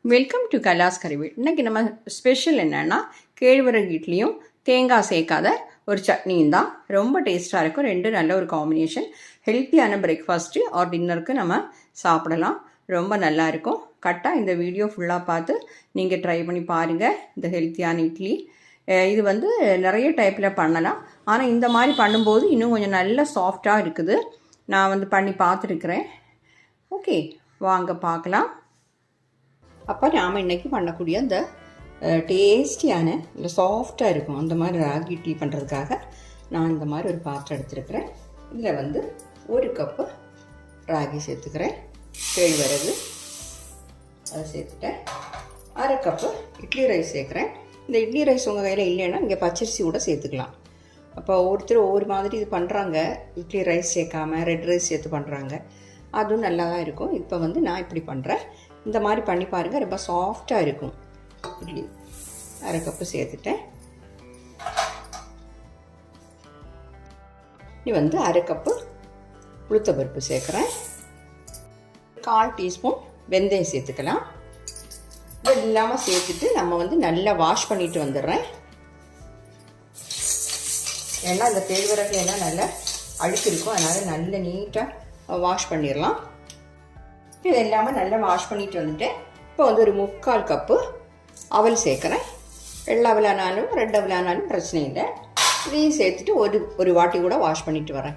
Welcome to கலாஸ் கறிவீடு. இன்றைக்கி நம்ம special என்னென்னா கேழ்வரகு இட்லியும் தேங்காய் சேர்க்காத ஒரு சட்னியும் தான். ரொம்ப டேஸ்ட்டாக இருக்கும். ரெண்டு நல்ல ஒரு காம்பினேஷன். ஹெல்த்தியான பிரேக்ஃபாஸ்ட்டு ஆர் டின்னருக்கு நம்ம சாப்பிடலாம். ரொம்ப நல்லா இருக்கும். கரெக்டாக இந்த வீடியோ ஃபுல்லாக பார்த்து நீங்கள் ட்ரை பண்ணி பாருங்கள். இந்த ஹெல்த்தியான இட்லி இது நிறைய டைப்பில் பண்ணலாம். ஆனால் இந்த மாதிரி பண்ணும்போது இன்னும் கொஞ்சம் நல்ல சாஃப்டாக இருக்குது. நான் பண்ணி பார்த்துருக்குறேன். ஓகே, வாங்க பார்க்கலாம். அப்போ நாம் இன்றைக்கி பண்ணக்கூடிய அந்த டேஸ்டியான இல்லை சாஃப்டாக இருக்கும் அந்த மாதிரி ராகி இட்லி பண்ணுறதுக்காக நான் இந்த மாதிரி ஒரு பாத்திரம் எடுத்துருக்கிறேன். இதில் ஒரு கப்பு ராகி சேர்த்துக்கிறேன். கேழ்வரகு அதை சேர்த்துட்டேன். அரை கப்பு இட்லி ரைஸ் சேர்க்குறேன். இந்த இட்லி ரைஸ் உங்கள் கையில் இல்லைன்னா இங்கே பச்சரிசி கூட சேர்த்துக்கலாம். அப்போ ஒவ்வொருத்தர் ஒவ்வொரு மாதிரி இது பண்ணுறாங்க. இட்லி ரைஸ் சேர்க்காமல் ரெட் ரைஸ் சேர்த்து பண்ணுறாங்க. அதுவும் நல்லா தான் இருக்கும். இப்போ நான் இப்படி பண்ணுறேன். இந்த மாதிரி பண்ணி பாருங்கள். ரொம்ப சாஃப்டாக இருக்கும் இட்லி. அரை கப்பு சேர்த்துட்டேன். இது அரை கப்பு உளுத்தப்பருப்பு சேர்க்குறேன். 1/4 டீஸ்பூன் வெந்தயம் சேர்த்துக்கலாம். இது இல்லாமல் சேர்த்துட்டு நம்ம நல்லா வாஷ் பண்ணிட்டு வந்துடுறேன். ஏன்னா இந்த கேழ்வரகு எல்லாம் நல்லா அழுக்கு இருக்கும். அதனால் நல்ல நீட்டாக வாஷ் பண்ணிடலாம். இது எல்லாமே நல்லா வாஷ் பண்ணிட்டு வந்துட்டேன். இப்போ ஒரு 3/4 கப்பு அவல் சேர்க்குறேன். வெள்ளை அவலானாலும் ரெட் அவலானாலும் பிரச்சனை இல்லை. இதையும் சேர்த்துட்டு ஒரு வாட்டி கூட வாஷ் பண்ணிட்டு வரேன்.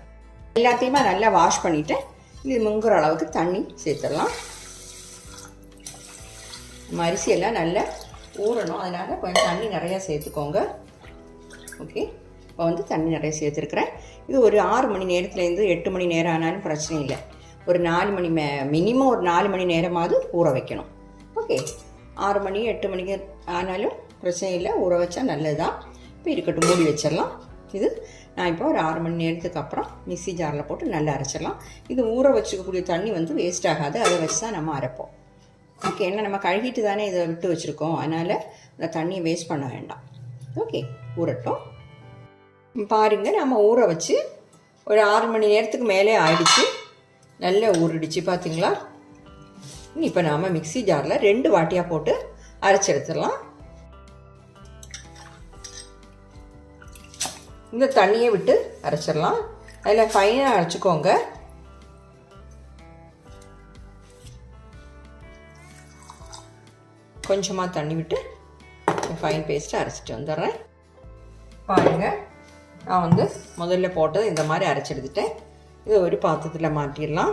எல்லாத்தையுமே நல்லா வாஷ் பண்ணிவிட்டேன். இது முங்குற அளவுக்கு தண்ணி சேர்த்துடலாம். அரிசியெல்லாம் நல்லா ஊறணும். அதனால் கொஞ்சம் தண்ணி நிறையா சேர்த்துக்கோங்க. ஓகே, இப்போ தண்ணி நிறைய சேர்த்துருக்குறேன். இது ஒரு 6 மணி நேரத்துலேருந்து 8 மணி நேரம் ஆனாலும் பிரச்சனை இல்லை. ஒரு 4 மணி மினிமம் ஒரு 4 மணி நேரமாவது ஊற வைக்கணும். ஓகே, 6 மணி 8 மணிக்கு ஆனாலும் பிரச்சனை இல்லை. ஊற வச்சா நல்லது தான். இப்போ இருக்கட்டும், மூடி வச்சிடலாம். இது நான் இப்போ ஒரு 6 மணி நேரத்துக்கு அப்புறம் மிக்ஸி ஜாரில் போட்டு நல்லா அரைச்சிடலாம். இது ஊற வச்சுக்கக்கூடிய தண்ணி வேஸ்ட் ஆகாது. அதை வச்சு தான் நம்ம அரைப்போம். ஓகே, ஏன்னா நம்ம கழுகிட்டு தானே இதை விட்டு வச்சுருக்கோம். அதனால் இந்த தண்ணியை வேஸ்ட் பண்ண வேண்டாம். ஓகே, ஊறட்டும். பாருங்கள், நம்ம ஊற வச்சு ஒரு 6 மணி நேரத்துக்கு மேலே ஆயிடுச்சு. நல்லா ஊறிடுச்சு பார்த்தீங்களா. இப்போ நாம் மிக்ஸி ஜாரில் 2 வாட்டியாக போட்டு அரைச்சி எடுத்துடலாம். இந்த தண்ணியை விட்டு அரைச்சிடலாம். அதில் ஃபைனாக அரைச்சிக்கோங்க. கொஞ்சமாக தண்ணி விட்டு ஃபைன் பேஸ்ட்டை அரைச்சிட்டு வந்துடுறேன். பாருங்கள், நான் முதல்ல போட்டது இந்த மாதிரி அரைச்சி எடுத்துட்டேன். இது ஒரு பாத்திரத்தில் மாட்டிடலாம்.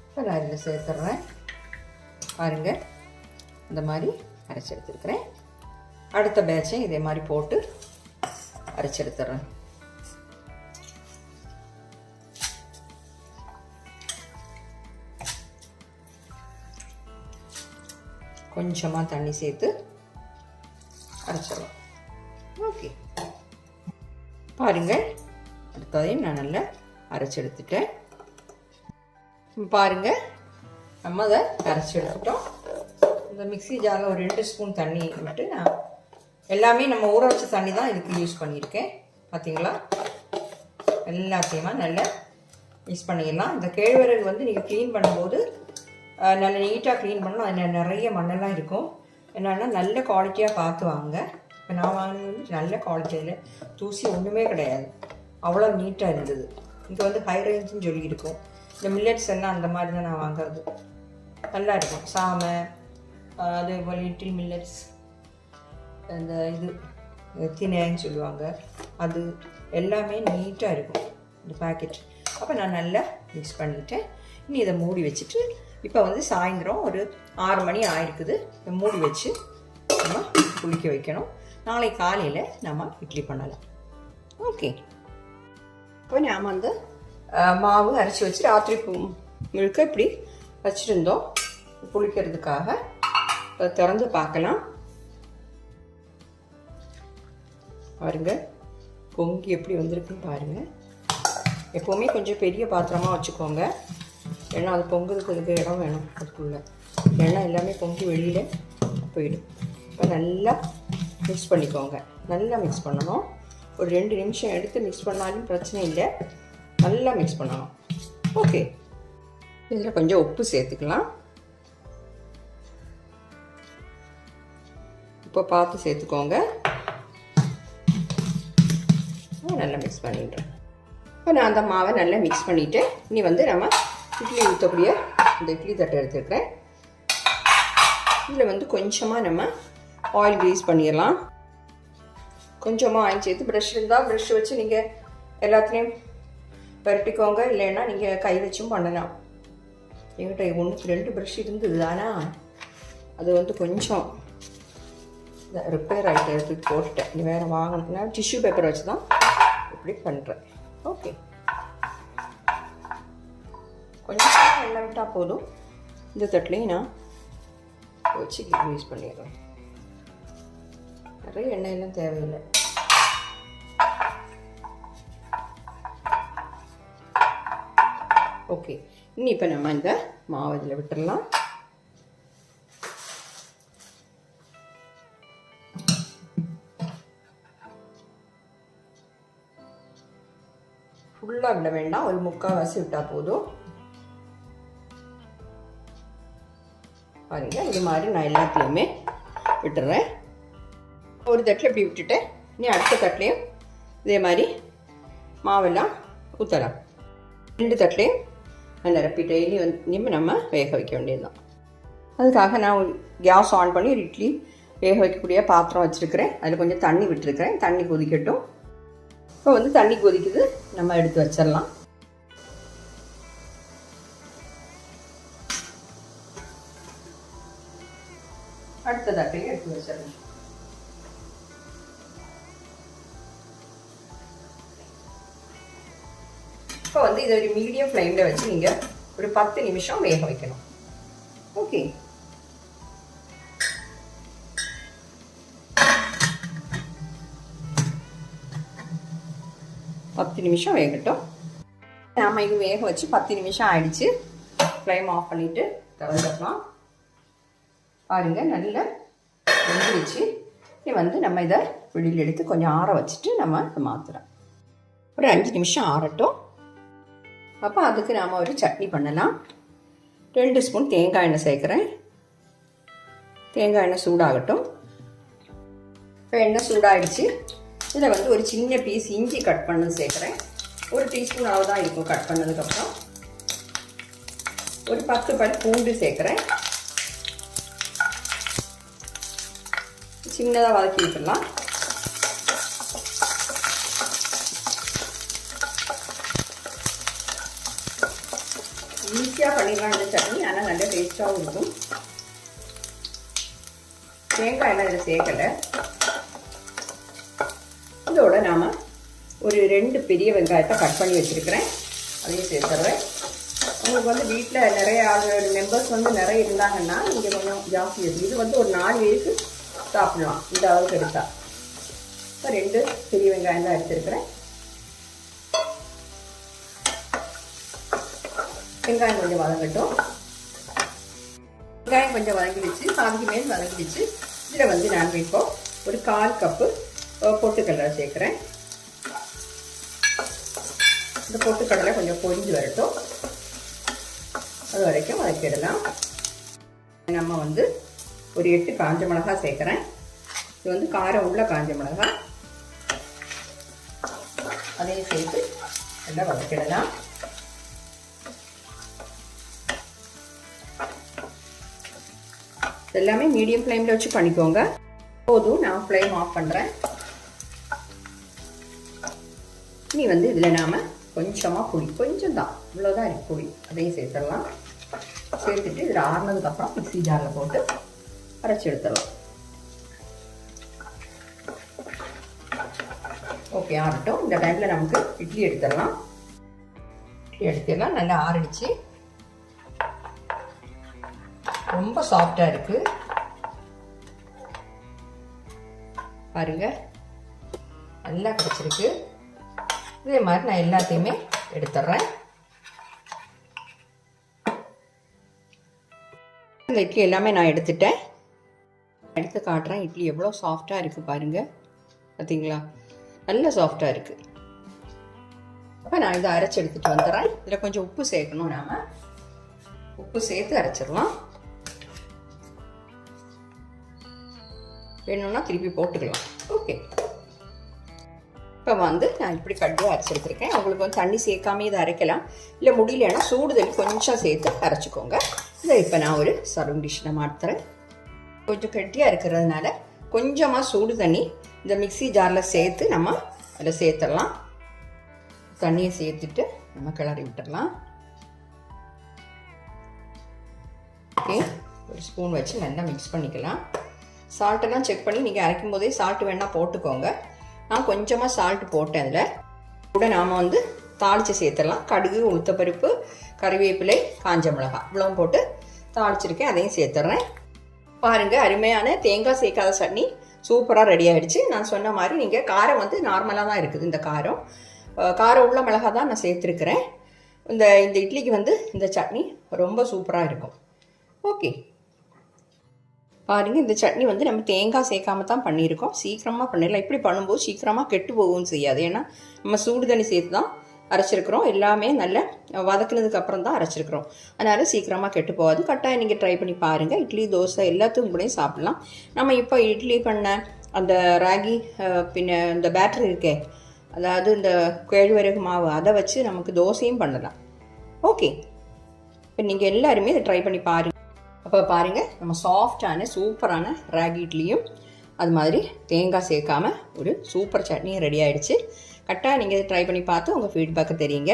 இப்போ நான் இதில் சேர்த்துட்றேன். பாருங்கள், இந்த மாதிரி அரைச்சி எடுத்துருக்கிறேன். அடுத்த பேட்சையும் இதே மாதிரி போட்டு அரைச்சி எடுத்துட்றேன். கொஞ்சமாக தண்ணி சேர்த்து அரைச்சிடலாம். ஓகே, பாருங்கள், அடுத்ததையும் நான் நல்லா அரைச்சி எடுத்துட்டேன். பாருங்கள், நம்ம அதை அரைச்சி எடுத்துட்டோம். இந்த மிக்ஸி ஜாரில் ஒரு 2 ஸ்பூன் தண்ணி விட்டு நான் எல்லாமே நம்ம ஊற வச்ச தண்ணி தான் இதுக்கு யூஸ் பண்ணியிருக்கேன். பார்த்தீங்களா, எல்லாத்தையுமா நல்லா யூஸ் பண்ணிடலாம். இந்த கேழ்வரகு நீங்கள் க்ளீன் பண்ணும்போது நல்லா நீட்டாக க்ளீன் பண்ணணும். அதில் நிறைய மண்ணெல்லாம் இருக்கும். என்னென்னா நல்ல குவாலிட்டியாக பார்த்து வாங்க. இப்போ நான் வாங்கினது நல்ல குவாலிட்டியில் தூசி ஒன்றுமே கிடையாது. அவ்வளோ நீட்டாக இருந்தது. இங்கே ஹை ரேஞ்சுன்னு சொல்லி இருக்கும். இந்த மில்லட்ஸ் எல்லாம் அந்த மாதிரி தான் நான் வாங்குறது. நல்லா இருக்கும். சாமை, அதே போல் லிட்டில் மில்லட்ஸ், அந்த இது தினைன்னு சொல்லுவாங்க, அது எல்லாமே நீட்டாக இருக்கும் இந்த பேக்கெட். அப்போ நான் நல்லா மிக்ஸ் பண்ணிவிட்டேன். இனி இதை மூடி வச்சுட்டு இப்போ சாயந்தரம் ஒரு 6 மணி ஆயிருக்குது. இதை மூடி வச்சு நம்ம குளிக்க வைக்கணும். நாளை காலையில் நம்ம இட்லி பண்ணலாம். ஓகே, இப்போ நாம் மாவு அரைச்சி வச்சு ராத்திரி முழுக்க இப்படி வச்சுருந்தோம் புளிக்கிறதுக்காக. இப்போ திறந்து பார்க்கலாம். பாருங்கள், பொங்கி எப்படி வந்திருக்குன்னு பாருங்கள். எப்போவுமே கொஞ்சம் பெரிய பாத்திரமாக வச்சுக்கோங்க. ஏன்னா அது பொங்குறதுக்கு இடம் வேணும் அதுக்குள்ளே. ஏன்னா எல்லாமே பொங்கி வெளியில் போயிடும். இப்போ நல்லா மிக்ஸ் பண்ணிக்கோங்க. நல்லா மிக்ஸ் பண்ணணும். ஒரு 2 நிமிஷம் எடுத்து மிக்ஸ் பண்ணாலும் பிரச்சனை இல்லை. நல்லா மிக்ஸ் பண்ணணும். ஓகே, இதில் கொஞ்சம் உப்பு சேர்த்துக்கலாம். உப்பை பார்த்து சேர்த்துக்கோங்க. நல்லா மிக்ஸ் பண்ணிடுறேன். இப்போ நான் அந்த மாவை நல்லா மிக்ஸ் பண்ணிவிட்டு இனி வந்து நம்ம இட்லி ஊற்றக்கூடிய இந்த இட்லி தட்டை எடுத்துருக்கிறேன். இதில் வந்து கொஞ்சமாக நம்ம ஆயில் க்ரீஸ் பண்ணிடலாம். கொஞ்சமாக ஆயில் சேர்த்து ப்ரஷ் இருந்தால் ப்ரஷ் வச்சு நீங்கள் எல்லாத்துலேயும் பரட்டிக்கோங்க. இல்லைன்னா நீங்கள் கை வச்சும் பண்ணலாம். என்கிட்ட 1-2 ப்ரஷ் இருந்தது, ஆனால் அது வந்து கொஞ்சம் ரிப்பேர் ஆகிட்டு எடுத்து போட்டுட்டேன். நீ வேறு வாங்கினா டிஷ்யூ பேப்பர் வச்சு தான் இப்படி பண்ணுறேன். ஓகே, கொஞ்சம் எண்ணெய் விட்டால் போதும். இந்த தட்டிலையும் நான் வச்சு யூஸ் பண்ணிடுறேன். நிறைய எண்ணெயெல்லாம் தேவையில்லை. ஓகே, இனி இப்போ நம்ம இந்த மாவு இதில் விட்டுடலாம். ஃபுல்லாக விட வேண்டாம், ஒரு 3/4 விட்டால் போதும். பாருங்க, இது மாதிரி நான் எல்லாத்துலேயுமே விட்டுறேன். ஒரு தட்டில் இப்படி விட்டுட்டேன். இனி அடுத்த தட்டிலையும் இதே மாதிரி மாவெல்லாம் ஊற்றலாம். 2 தட்டிலையும் நான் நிரப்பிட்டேன். இனி வந்து நம்ம வேக வைக்க வேண்டியதுதான். அதுக்காக நான் கேஸ் ஆன் பண்ணி ஒரு இட்லி வேக வைக்கக்கூடிய பாத்திரம் வச்சுருக்கிறேன். அதில் கொஞ்சம் தண்ணி விட்டுருக்கிறேன். தண்ணி கொதிக்கட்டும். இப்போ வந்து தண்ணி கொதிக்குது, நம்ம எடுத்து வச்சிடலாம். அடுத்த தட்டையும் எடுத்து வச்சிடலாம். இப்போ வந்து இதை ஒரு மீடியம் ஃப்ளேமில் வச்சு நீங்கள் ஒரு 10 நிமிஷம் வேக வைக்கணும். ஓகே, பத்து நிமிஷம் வேகட்டும். நாம் இது வேக வச்சு 10 நிமிஷம் ஆயிடுச்சு. ஃப்ளேம் ஆஃப் பண்ணிவிட்டு திறந்துடலாம். பாருங்கள், நல்லா வெந்துடுச்சு. இது வந்து நம்ம இதை வெளியில் எடுத்து கொஞ்சம் ஆற வச்சுட்டு நம்ம இதை மாற்றுறோம். ஒரு 5 நிமிஷம் ஆறட்டும். அப்போ அதுக்கு நாம் ஒரு சட்னி பண்ணலாம். 2 ஸ்பூன் தேங்காய் எண்ணெய் சேர்க்குறேன். தேங்காய் எண்ணெய் சூடாகட்டும். இப்போ எண்ணெய் சூடாகிடுச்சு. இதில் வந்து ஒரு சின்ன பீஸ் இஞ்சி கட் பண்ணது சேர்க்குறேன். ஒரு டீஸ்பூன் அளவு தான் இருக்கும் கட் பண்ணதுக்கப்புறம். ஒரு 10 பல் பூண்டு சேர்க்குறேன். சின்னதாக வதக்கி விட்டுடலாம். ஈஸியாக பண்ணிடலாம் இந்த சட்னி, ஆனால் நல்ல டேஸ்ட்டாகவும் இருக்கும். தேங்காய் எண்ணெய் இதில் சேர்க்கலை. இதோட நாம் ஒரு 2 பெரிய வெங்காயத்தை கட் பண்ணி வச்சுருக்கிறேன். அதையும் சேர்த்துறேன். உங்களுக்கு வந்து வீட்டில் நிறைய மெம்பர்ஸ் வந்து நிறைய இருந்தாங்கன்னா இங்கே கொஞ்சம் ஜாஸ்தி இருக்குது. இது வந்து ஒரு 4 பேருக்கு சாப்பிடலாம் இந்த அளவுக்கு எடுத்தால். இப்போ 2 பெரிய வெங்காயம் தான் எடுத்துருக்கிறேன். வெங்காயம் கொஞ்சம் வதங்கட்டும். வெங்காயம் கொஞ்சம் வதங்கிடுச்சு, பாதிக்கு மேல் வதங்கிடுச்சு. இதில் வந்து நான் இப்போ ஒரு 1/4 கப்பு பொட்டுக்கடலை சேர்க்குறேன். இந்த பொட்டுக்கடலை கொஞ்சம் பொரிஞ்சு வரட்டும். அது வரைக்கும் வதக்கிடலாம். நம்ம வந்து ஒரு 8 காஞ்ச மிளகாய் சேர்க்குறேன். இது வந்து காரம் உள்ள காஞ்ச மிளகாய். அதையும் சேர்த்து நல்லா வதக்கிடலாம். எல்லாமே மீடியம் ஃப்ளேமில் வச்சு பண்ணிக்கோங்க. போதும், நான் ஃப்ளேம் ஆஃப் பண்ணுறேன். இனி வந்து இதில் நாம் கொஞ்சமாக புளி, கொஞ்சம் தான், இவ்வளோதான் இருக்குது புளி, அதையும் சேர்த்துடலாம். சேர்த்துட்டு இதில் ஆறுனதுக்கப்புறம் மிக்ஸி ஜாரில் போட்டு அரைச்சி எடுத்துடலாம். ஓகே, ஆறட்டும். இந்த டைமில் நமக்கு இட்லி எடுத்துடலாம். இட்லி எடுத்துடலாம். நல்லா ஆறிடுச்சு. ரொம்ப சாஃப்டாக இருக்குது பாருங்க, நல்லா கிடச்சிருக்கு. இதே மாதிரி நான் எல்லாத்தையுமே எடுத்துட்றேன். இந்த இட்லி எல்லாமே நான் எடுத்துட்டேன். எடுத்து காட்டுறேன். இட்லி எவ்வளோ சாஃப்டாக இருக்குது பாருங்கள். பார்த்தீங்களா, நல்ல சாஃப்டாக இருக்குது. அப்போ நான் இதை அரைச்சி எடுத்துகிட்டு வந்துடுறேன். இதில் கொஞ்சம் உப்பு சேர்க்கணும். நாம் உப்பு சேர்த்து அரைச்சிடலாம். வேணும்னா திருப்பி போட்டுக்கலாம். ஓகே, இப்போ வந்து நான் இப்படி கட்டியாக அரைச்சிருக்கேன். உங்களுக்கு வந்து தண்ணி சேர்க்காம இதை அரைக்கலாம், இல்லை முடியலன்னா சூடுதல் கொஞ்சம் சேர்த்து அரைச்சிக்கோங்க. இதை இப்போ நான் ஒரு சர்விங் டிஷ்ஷில் மாற்றுறேன். கொஞ்சம் கட்டியாக இருக்கிறதுனால கொஞ்சமாக சூடு தண்ணி இந்த மிக்ஸி ஜாரில் சேர்த்து நம்ம அதில் சேர்த்துடலாம். தண்ணியை சேர்த்துட்டு நம்ம கிளறி விட்டுடலாம். ஓகே, ஒரு ஸ்பூன் வச்சு நல்லா மிக்ஸ் பண்ணிக்கலாம். சால்ட்டெல்லாம் செக் பண்ணி நீங்கள் அரைக்கும் போதே சால்ட்டு வேணால் போட்டுக்கோங்க. நான் கொஞ்சமாக சால்ட்டு போட்டேன். அதில் கூட நாம் வந்து தாளித்து சேர்த்துடலாம். கடுகு, உளுத்தப்பருப்பு, கறிவேப்பிலை, காஞ்ச மிளகாய் இவ்வளவும் போட்டு தாளிச்சிருக்கேன். அதையும் சேர்த்துட்றேன். பாருங்கள், அருமையான தேங்காய் சேர்க்காத சட்னி சூப்பராக ரெடி ஆகிடுச்சு. நான் சொன்ன மாதிரி நீங்கள் காரம் வந்து நார்மலாக தான் இருக்குது. இந்த காரம் உள்ள மிளகா தான் நான் சேர்த்துருக்கிறேன். இந்த இட்லிக்கு வந்து இந்த சட்னி ரொம்ப சூப்பராக இருக்கும். ஓகே, பாருங்கள், இந்த சட்னி வந்து நம்ம தேங்காய் சேர்க்காம தான் பண்ணியிருக்கோம். சீக்கிரமாக பண்ணிடலாம். இப்படி பண்ணும்போது சீக்கிரமாக கெட்டு போகவும் செய்யாது. ஏன்னா நம்ம சூடு தண்ணி சேர்த்து தான் அரைச்சிருக்கிறோம். எல்லாமே நல்லா வதக்குனதுக்கு அப்புறம் தான் அரைச்சிருக்கிறோம். அதனால் சீக்கிரமாக கெட்டு போகாது. கட்டாயம் நீங்கள் ட்ரை பண்ணி பாருங்கள். இட்லி, தோசை எல்லாத்துக்கும் கூட சாப்பிட்லாம். நம்ம இப்போ இட்லி பண்ண அந்த ராகி பின்ன இந்த பேட்டரி இருக்கே, அதாவது இந்த கேழ்வரகு மாவு, அதை வச்சு நமக்கு தோசையும் பண்ணலாம். ஓகே, இப்போ நீங்கள் எல்லாருமே இதை ட்ரை பண்ணி பாருங்கள். அப்போ பாருங்கள், நம்ம சாஃப்டான சூப்பரான ராகி இட்லியும் அது மாதிரி தேங்காய் சேர்க்காம ஒரு சூப்பர் சட்னியும் ரெடி ஆகிடுச்சு. கரெக்டாக நீங்கள் இதை ட்ரை பண்ணி பார்த்து உங்கள் ஃபீட்பேக்கை தெரியுங்க.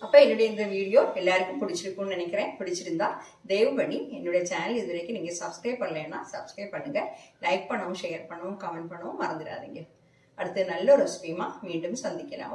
அப்போ என்னுடைய இந்த வீடியோ எல்லாருக்கும் பிடிச்சிருக்கும்னு நினைக்கிறேன். பிடிச்சிருந்தா தயவு பண்ணி என்னுடைய சேனல் இது வரைக்கும் நீங்கள் சப்ஸ்கிரைப் பண்ணலைன்னா சப்ஸ்கிரைப் பண்ணுங்கள். லைக் பண்ணவும், ஷேர் பண்ணவும், கமெண்ட் பண்ணவும் மறந்துடாதீங்க. அடுத்து நல்ல ஒரு ரெசிபியுமா மீண்டும் சந்திக்கலாம்.